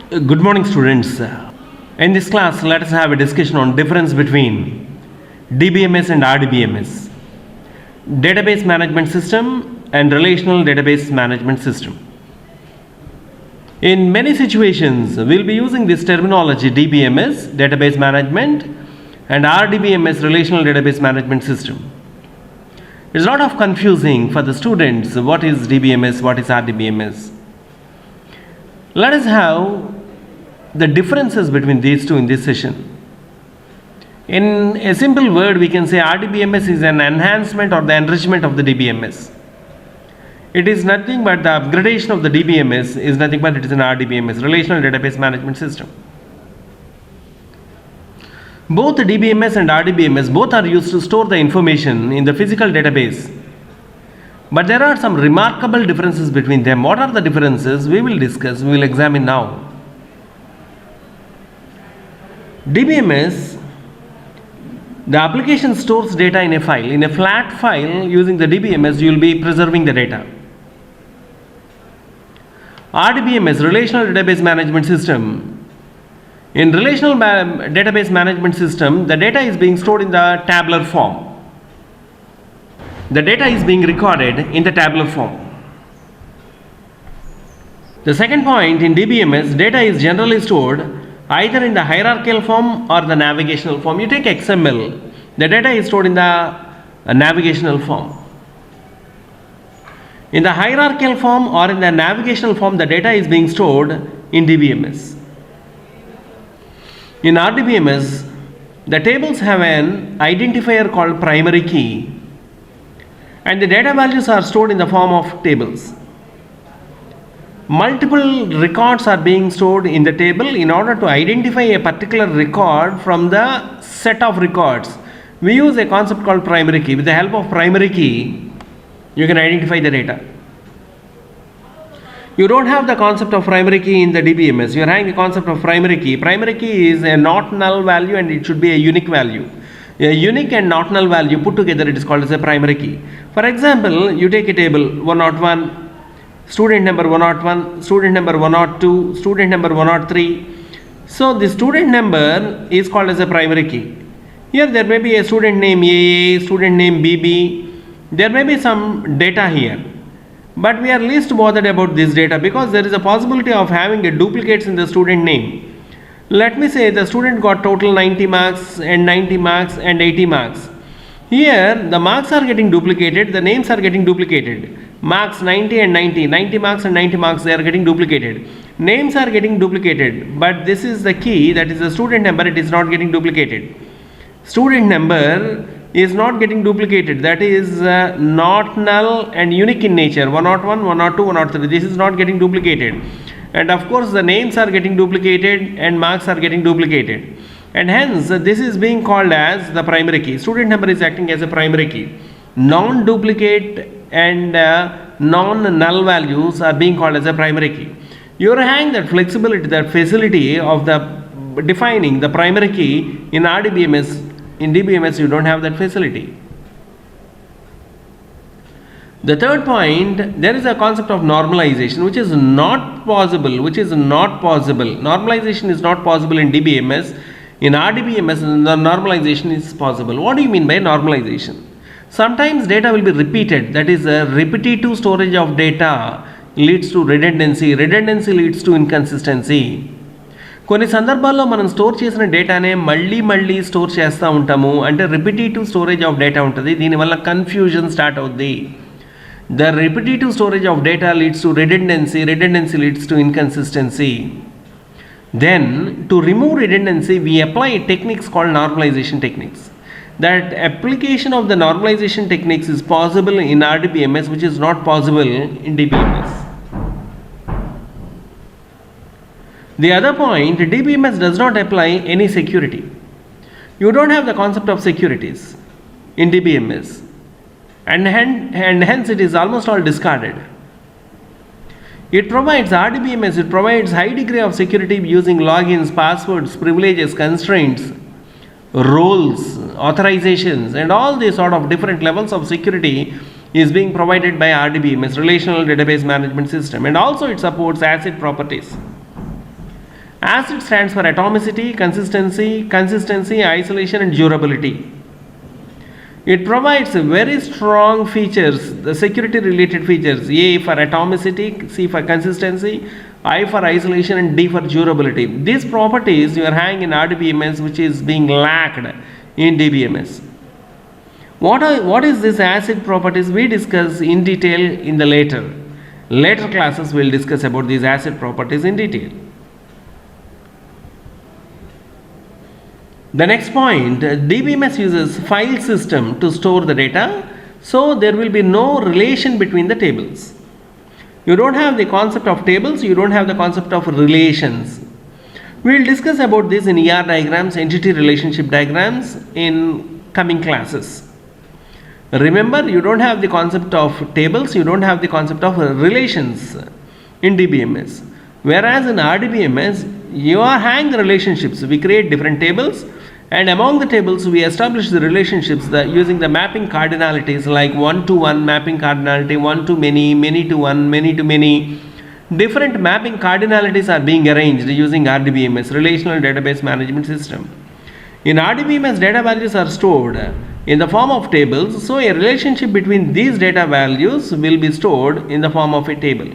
Good morning, students. In this class, let us have a discussion on difference between DBMS and RDBMS, database management system and relational database management system. In many situations, we'll be using this terminology DBMS, database management, and RDBMS, relational database management system. It's a lot of confusing for the students. What is DBMS? What is RDBMS? Let us have the differences between these two in this session. In a simple word, we can say RDBMS is an enhancement or the enrichment of the DBMS. It is nothing but the upgradation of the DBMS is nothing but it is an RDBMS, relational database management system. Both the DBMS and RDBMS both are used to store the information in the physical database. But there are some remarkable differences between them. What are the differences? We will discuss, we will examine now. DBMS, the application stores data in a file. In a flat file, using the DBMS, you will be preserving the data. RDBMS, relational database management system. In relational database management system, the data is being stored in the tabular form. The data is being recorded in the tabular form. The second point, in DBMS, data is generally stored either in the hierarchical form or the navigational form. You take XML, the data is stored in the navigational form. In the hierarchical form or in the navigational form, the data is being stored in DBMS. In RDBMS, the tables have an identifier called primary key, and the data values are stored in the form of tables. Multiple records are being stored in the table. In order to identify a particular record from the set of records, we use a concept called primary key. With the help of primary key, you can identify the data. You don't have the concept of primary key in the DBMS. You are having the concept of primary key. Primary key is a not null value and it should be a unique value. A unique and not null value put together, it is called as a primary key. For example, you take a table 101, student number 101, student number 102, student number 103. So the student number is called as a primary key. Here there may be a student name AA, student name BB. There may be some data here. But we are least bothered about this data because there is a possibility of having a duplicates in the student name. Let me say the student got total 90 marks and 90 marks and 80 marks. Here the marks are getting duplicated, the names are getting duplicated. Marks 90 and 90, 90 marks and 90 marks, they are getting duplicated. Names are getting duplicated, but this is the key, that is the student number, it is not getting duplicated. Student number is not getting duplicated, that is not null and unique in nature. 101, 102, 103, this is not getting duplicated. And of course the names are getting duplicated and marks are getting duplicated. And hence this is being called as the primary key. Student number is acting as a primary key. Non-duplicate and non-null values are being called as a primary key. You are having that flexibility, that facility of the defining the primary key in RDBMS. In DBMS you don't have that facility. The third point, there is a concept of normalization which is not possible, Normalization is not possible in DBMS. In RDBMS, the normalization is possible. What do you mean by normalization? Sometimes data will be repeated, that is a repetitive storage of data leads to redundancy. Redundancy leads to inconsistency. కొన్ని సందర్భాల్లో మనం store చేసిన డేటానే మళ్ళీ store చేస్తూ ఉంటాము, అంటే repetitive storage of data ఉంటుంది. దీనివల్ల కన్ఫ్యూజన్ స్టార్ట్ అవుద్ది. The repetitive storage of data leads to redundancy leads to inconsistency. Then to remove redundancy, we apply techniques called normalization techniques. That application of the normalization techniques is possible in RDBMS, which is not possible in DBMS. The other point, DBMS does not apply any security. You don't have the concept of securities in DBMS, and hence it is almost all discarded. It provides RDBMS, it provides high degree of security using logins, passwords, privileges, constraints, roles, authorizations, and all these sort of different levels of security is being provided by RDBMS, Relational Database Management System, and also it supports ACID properties. ACID stands for atomicity, consistency, isolation and durability. It provides very strong features, the security related features, A for atomicity, C for consistency, I for isolation and D for durability. These properties you are having in RDBMS which is being lacked in DBMS. What is this acid properties? We discuss in detail in the later classes. We will discuss about these acid properties in detail. The next point, DBMS uses file system to store the data, so there will be no relation between the tables. You don't have the concept of tables, you don't have the concept of relations. We will discuss about this in ER diagrams, entity relationship diagrams in coming classes. Remember, you don't have the concept of tables, you don't have the concept of relations in DBMS. Whereas in RDBMS, you are having the relationships. We create different tables, and among the tables we establish the relationships using the mapping cardinalities like 1-to-1 mapping cardinality, 1 to many, many to one, many to many. Different mapping cardinalities are being arranged using RDBMS, Relational Database Management System. In RDBMS, data values are stored in the form of tables, so a relationship between these data values will be stored in the form of a table.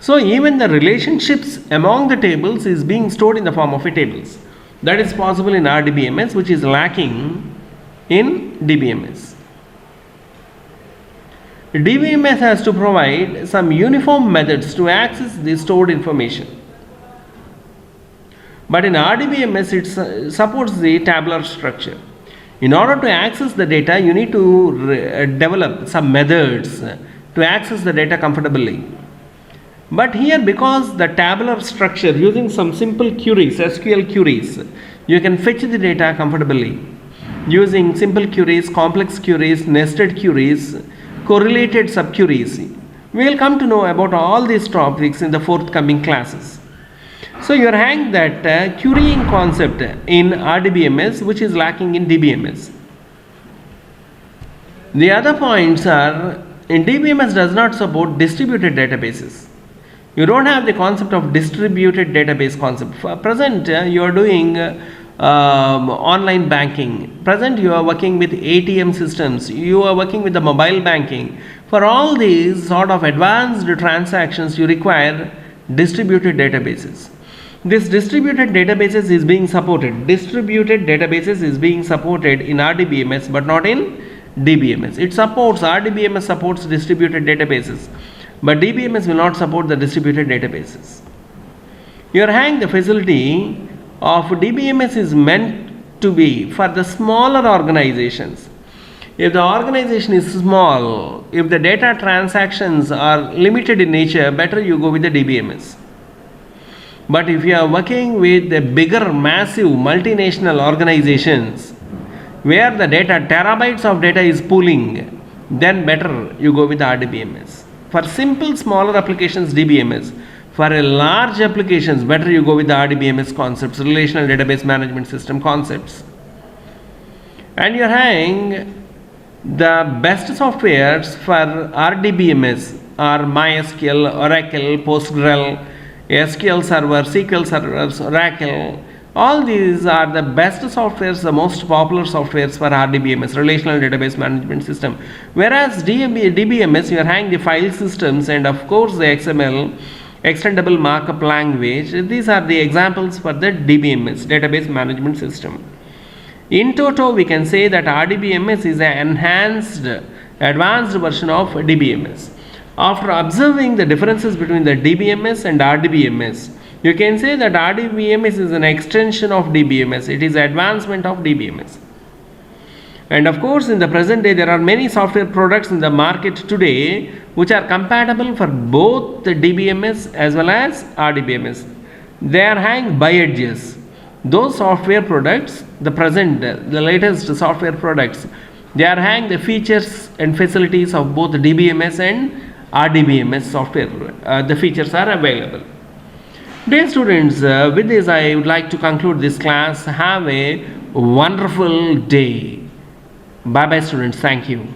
So even the relationships among the tables is being stored in the form of a tables. That is possible in RDBMS, which is lacking in DBMS. DBMS has to provide some uniform methods to access the stored information. But in RDBMS, it supports the tabular structure. In order to access the data, you need to develop some methods to access the data comfortably. But here, because the tabular structure, using some simple queries, SQL queries, you can fetch the data comfortably. Using simple queries, complex queries, nested queries, correlated subqueries. We will come to know about all these topics in the forthcoming classes. So you are having that querying concept in RDBMS which is lacking in DBMS. The other points are, in DBMS does not support distributed databases. You don't have the concept of distributed database concept. For present, you are doing online banking. Present, you are working with ATM systems. You are working with the mobile banking. For all these sort of advanced transactions, you require distributed databases. This distributed databases is being supported. Distributed databases is being supported in RDBMS, but not in DBMS. It supports, RDBMS supports distributed databases, but DBMS will not support the distributed databases. You are having the facility of DBMS is meant to be for the smaller organizations. If the organization is small, if the data transactions are limited in nature, better you go with the DBMS. But if you are working with the bigger, massive multinational organizations where the data, terabytes of data is pooling, then better you go with the RDBMS. For simple smaller applications, DBMS. For a large applications, better you go with the RDBMS concepts, Relational Database Management System concepts. And you are having the best softwares for RDBMS are MySQL, Oracle, PostgreSQL, SQL Server, SQL Servers, Oracle. All these are the best softwares, the most popular softwares for RDBMS, Relational Database Management System. Whereas DBMS, you are having the file systems and of course the XML, Extendable Markup Language. These are the examples for the DBMS, Database Management System. In toto, we can say that RDBMS is an enhanced, advanced version of DBMS. After observing the differences between the DBMS and RDBMS, you can say that RDBMS is an extension of DBMS. It is advancement of DBMS. And of course, in the present day, there are many software products in the market today which are compatible for both the DBMS as well as RDBMS. They are having bi-edges. Those software products, the latest software products, they are having the features and facilities of both DBMS and RDBMS software. The features are available. Dear students, with this I would like to conclude this class. Have a wonderful day. Bye bye students. Thank you.